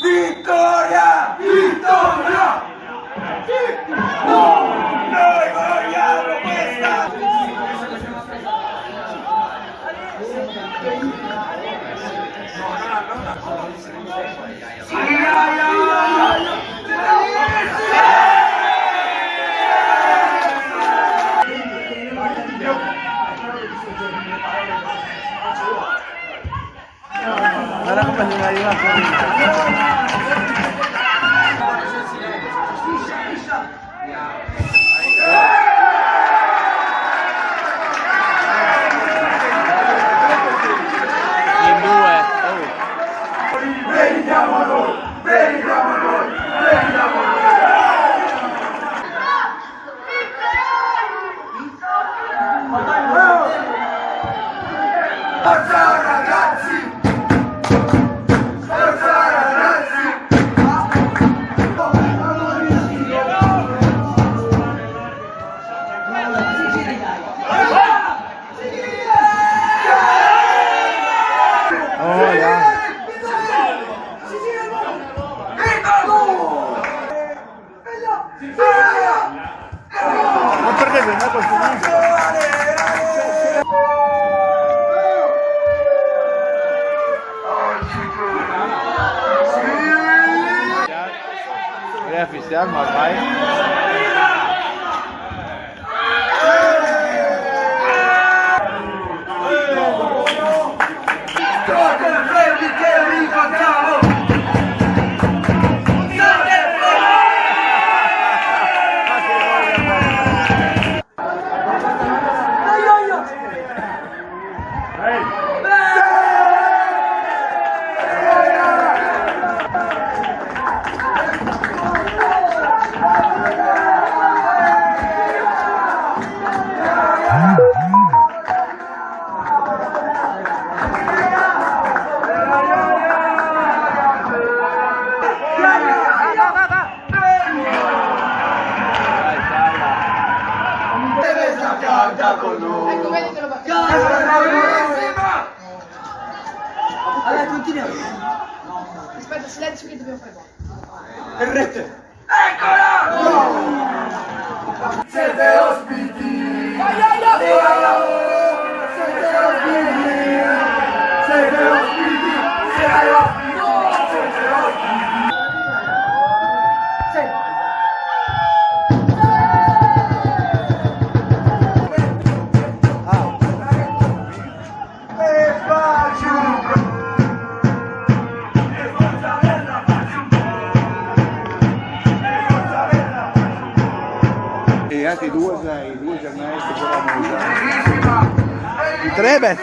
Vittoria! Vittoria! Noi vogliamo questa! Para ka pa nila Vediamo noi! Vediamo noi! Vediamo noi! Forza ragazzi! Forza ragazzi! Oh, yeah. Ma perché sei andato a sinistra? Volevo fischiare, ma vai. Ecco, vedi che lo va. Allora, continuiamo. Aspetta, silenzio che dobbiamo fare. Il rete! Eccola! Siete ospiti! Siete ospiti! Siete ospiti! Siete ospiti! E altri due giornalisti che l'hanno usato. I tre, beh.